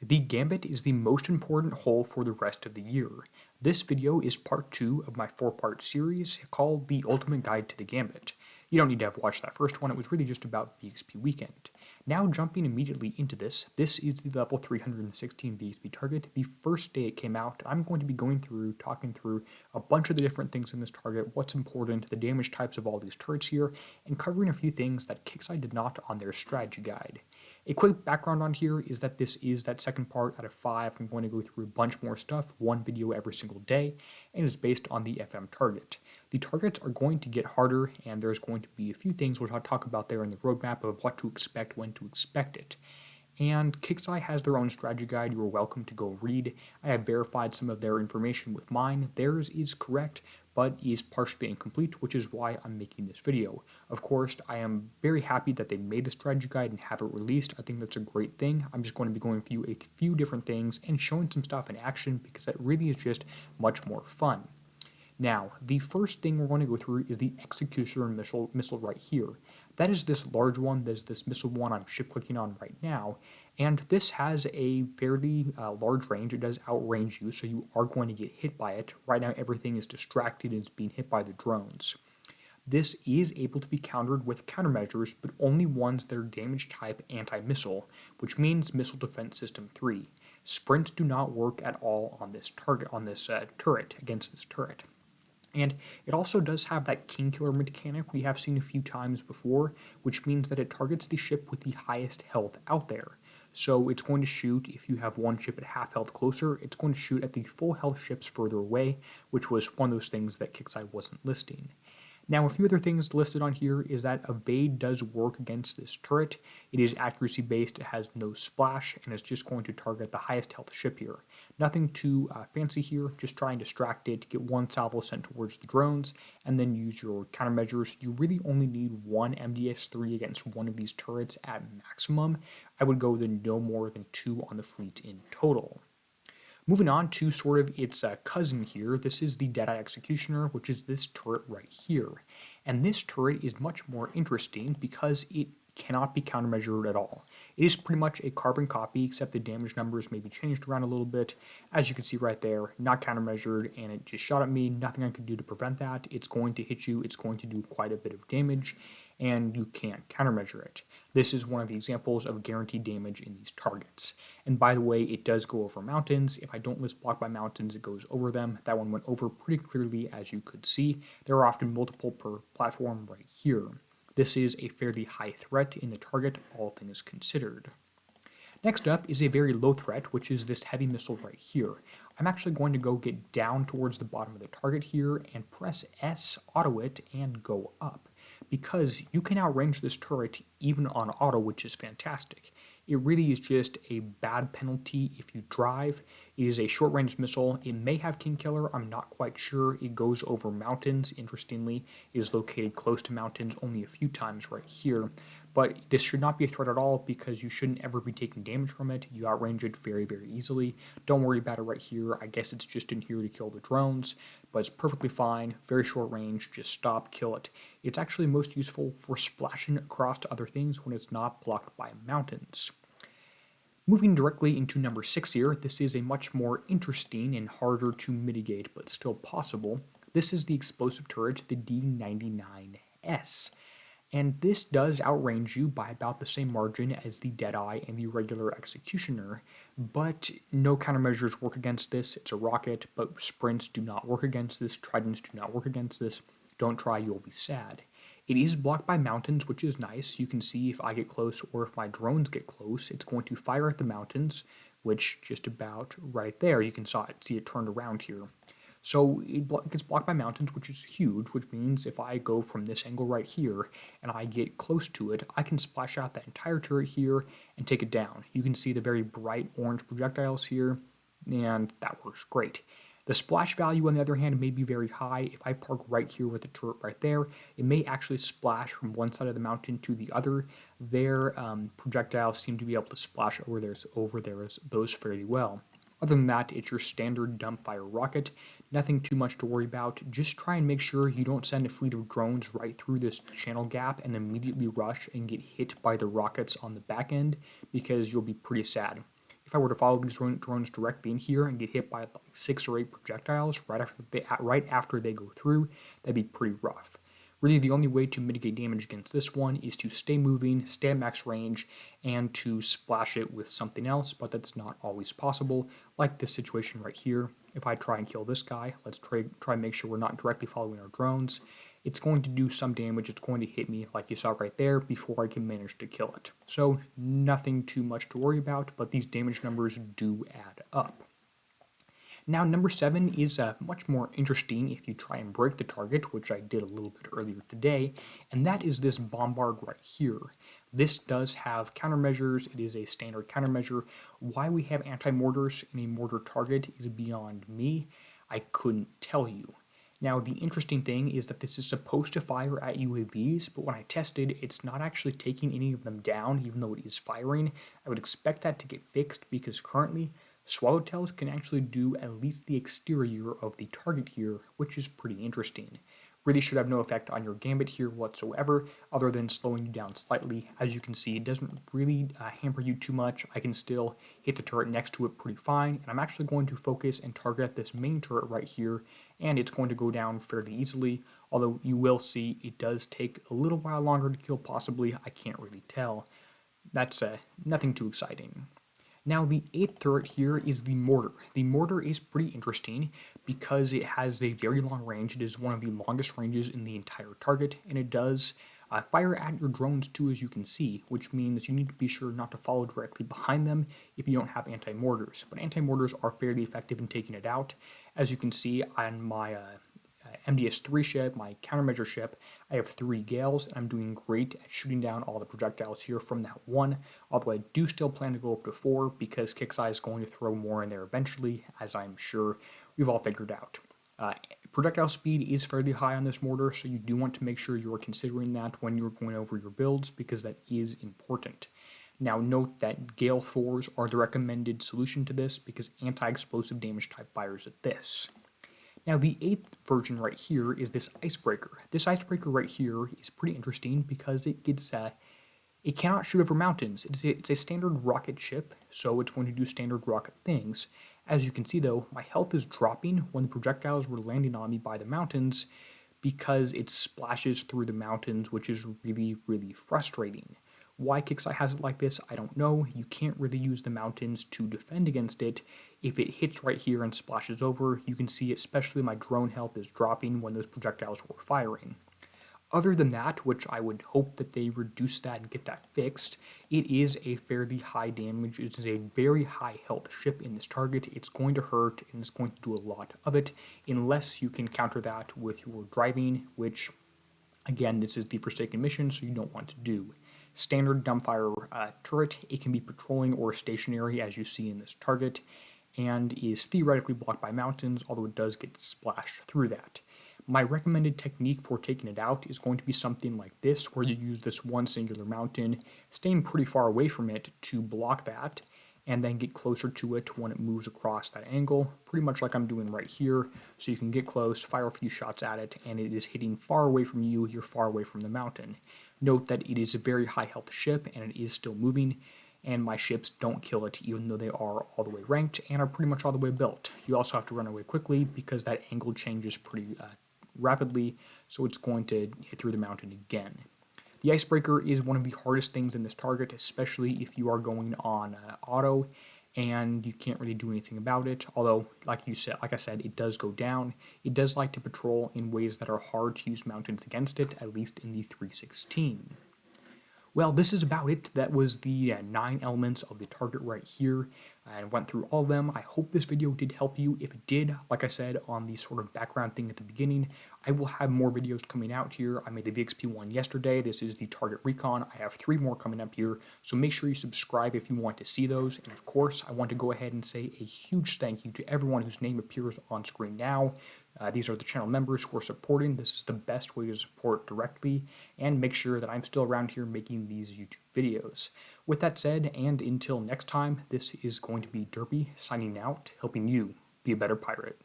The Gambit is the most important hole for the rest of the year. This video is part 2 of my 4-part series called The Ultimate Guide to the Gambit. You don't need to have watched that first one, it was really just about VXP weekend. Now jumping immediately into this is the level 316 VXP target. The first day it came out, I'm going to be talking through a bunch of the different things in this target, what's important, the damage types of all these turrets here, and covering a few things that Kixeye did not on their strategy guide. A quick background on here is that this is that second part out of 5. I'm going to go through a bunch more stuff, one video every single day, and is based on the FM target. The targets are going to get harder, and there's going to be a few things which I'll talk about there in the roadmap of what to expect, when to expect it. And Kixeye has their own strategy guide you are welcome to go read. I have verified some of their information with mine. Theirs is correct, but is partially incomplete, which is why I'm making this video. Of course, I am very happy that they made the strategy guide and have it released. I think that's a great thing. I'm just going to be going through a few different things and showing some stuff in action because that really is just much more fun. Now, the first thing we're going to go through is the Executioner missile right here. That is this large one, there's this missile one I'm shift-clicking on right now, and this has a fairly large range. It does outrange you, so you are going to get hit by it. Right now everything is distracted and is being hit by the drones. This is able to be countered with countermeasures, but only ones that are damage type anti-missile, which means Missile Defense System 3. Sprints do not work at all on this target, on this turret, against this turret. And it also does have that king killer mechanic we have seen a few times before, which means that it targets the ship with the highest health out there. So it's going to shoot, if you have one ship at half health closer, it's going to shoot at the full health ships further away, which was one of those things that Kixeye wasn't listing. Now, a few other things listed on here is that evade does work against this turret. It is accuracy based, it has no splash, and it's just going to target the highest health ship here. Nothing too fancy here, just try and distract it, get one salvo sent towards the drones, and then use your countermeasures. You really only need one MDS-3 against one of these turrets at maximum. I would go with no more than 2 on the fleet in total. Moving on to sort of its cousin here, this is the Deadeye Executioner, which is this turret right here. And this turret is much more interesting because it cannot be countermeasured at all. It is pretty much a carbon copy, except the damage numbers may be changed around a little bit. As you can see right there, not countermeasured, and it just shot at me. Nothing I could do to prevent that. It's going to hit you, it's going to do quite a bit of damage, and you can't countermeasure it. This is one of the examples of guaranteed damage in these targets. And by the way, it does go over mountains. If I don't list block by mountains, it goes over them. That one went over pretty clearly, as you could see. There are often multiple per platform right here. This is a fairly high threat in the target, all things considered. Next up is a very low threat, which is this heavy missile right here. I'm actually going to go get down towards the bottom of the target here and press S, auto it, and go up, because you can outrange this turret even on auto, which is fantastic. It really is just a bad penalty if you drive. It is a short-range missile. It may have King Killer, I'm not quite sure. It goes over mountains, interestingly. It is located close to mountains only a few times right here. But this should not be a threat at all because you shouldn't ever be taking damage from it. You outrange it very, very easily. Don't worry about it right here. I guess it's just in here to kill the drones, but it's perfectly fine. Very short range. Just stop, kill it. It's actually most useful for splashing across to other things when it's not blocked by mountains. Moving directly into number 6 here, this is a much more interesting and harder to mitigate, but still possible. This is the explosive turret, the D99S. And this does outrange you by about the same margin as the Deadeye and the regular Executioner, but no countermeasures work against this. It's a rocket, but sprints do not work against this, tridents do not work against this. Don't try, you'll be sad. It is blocked by mountains, which is nice. You can see if I get close or if my drones get close, it's going to fire at the mountains, which just about right there, you can see it turned around here. So it gets blocked by mountains, which is huge, which means if I go from this angle right here and I get close to it, I can splash out that entire turret here and take it down. You can see the very bright orange projectiles here, and that works great. The splash value, on the other hand, may be very high. If I park right here with the turret right there, it may actually splash from one side of the mountain to the other. Their projectiles seem to be able to splash over those fairly well. Other than that, it's your standard dumbfire rocket. Nothing too much to worry about. Just try and make sure you don't send a fleet of drones right through this channel gap and immediately rush and get hit by the rockets on the back end, because you'll be pretty sad. If if I were to follow these drones directly in here and get hit by like 6 or 8 projectiles right after they go through, that'd be pretty rough. Really, the only way to mitigate damage against this one is to stay moving, stay at max range, and to splash it with something else, but that's not always possible, like this situation right here. If I try and kill this guy, let's try and make sure we're not directly following our drones. It's going to do some damage, it's going to hit me like you saw right there before I can manage to kill it. So nothing too much to worry about, but these damage numbers do add up. Now, number 7 is much more interesting if you try and break the target, which I did a little bit earlier today, and that is this Bombard right here. This does have countermeasures. It is a standard countermeasure. Why we have anti-mortars in a mortar target is beyond me. I couldn't tell you. Now, the interesting thing is that this is supposed to fire at UAVs, but when I tested, it's not actually taking any of them down, even though it is firing. I would expect that to get fixed because currently, Swallowtails can actually do at least the exterior of the target here, which is pretty interesting. Really should have no effect on your Gambit here whatsoever, other than slowing you down slightly. As you can see, it doesn't really hamper you too much. I can still hit the turret next to it pretty fine, and I'm actually going to focus and target this main turret right here, and it's going to go down fairly easily, although you will see it does take a little while longer to kill possibly. I can't really tell. That's nothing too exciting. Now, the 8th turret here is the Mortar. The Mortar is pretty interesting because it has a very long range. It is one of the longest ranges in the entire target, and it does fire at your drones too, as you can see, which means you need to be sure not to follow directly behind them if you don't have anti-mortars. But anti-mortars are fairly effective in taking it out. As you can see on my MDS-3 ship, my countermeasure ship, I have 3 Gales, and I'm doing great at shooting down all the projectiles here from that one, although I do still plan to go up to 4 because Kixeye is going to throw more in there eventually, as I'm sure we've all figured out. Projectile speed is fairly high on this mortar, so you do want to make sure you're considering that when you're going over your builds, because that is important. Now note that Gale 4s are the recommended solution to this because anti-explosive damage type fires at this. Now, the 8th version right here is this Icebreaker. This Icebreaker right here is pretty interesting because it cannot shoot over mountains. It's a standard rocket ship, so it's going to do standard rocket things. As you can see, though, my health is dropping when the projectiles were landing on me by the mountains because it splashes through the mountains, which is really, really frustrating. Why Kixeye has it like this, I don't know. You can't really use the mountains to defend against it. If it hits right here and splashes over, you can see especially my drone health is dropping when those projectiles were firing. Other than that, which I would hope that they reduce that and get that fixed, it is a fairly high damage. It is a very high health ship in this target. It's going to hurt and it's going to do a lot of it unless you can counter that with your driving, which, again, this is the Forsaken mission, so you don't want to do. Standard dumbfire turret, it can be patrolling or stationary as you see in this target, and is theoretically blocked by mountains, although it does get splashed through that. My recommended technique for taking it out is going to be something like this, where you use this one singular mountain, staying pretty far away from it to block that, and then get closer to it when it moves across that angle, pretty much like I'm doing right here, so you can get close, fire a few shots at it, and it is hitting far away from you, you're far away from the mountain. Note that it is a very high health ship, and it is still moving, and my ships don't kill it even though they are all the way ranked and are pretty much all the way built. You also have to run away quickly because that angle changes pretty rapidly, so it's going to hit through the mountain again. The Icebreaker is one of the hardest things in this target, especially if you are going on auto and you can't really do anything about it, although, like I said, it does go down. It does like to patrol in ways that are hard to use mountains against it, at least in the 316. Well, this is about it. That was the 9 elements of the target right here. I went through all of them. I hope this video did help you. If it did, like I said on the sort of background thing at the beginning, I will have more videos coming out here. I made the VXP one yesterday. This is the target Recon. I have 3 more coming up here, so make sure you subscribe if you want to see those. And of course, I want to go ahead and say a huge thank you to everyone whose name appears on screen now. These are the channel members who are supporting. This is the best way to support directly and make sure that I'm still around here making these YouTube videos. With that said, and until next time, this is going to be Derpy signing out, helping you be a better pirate.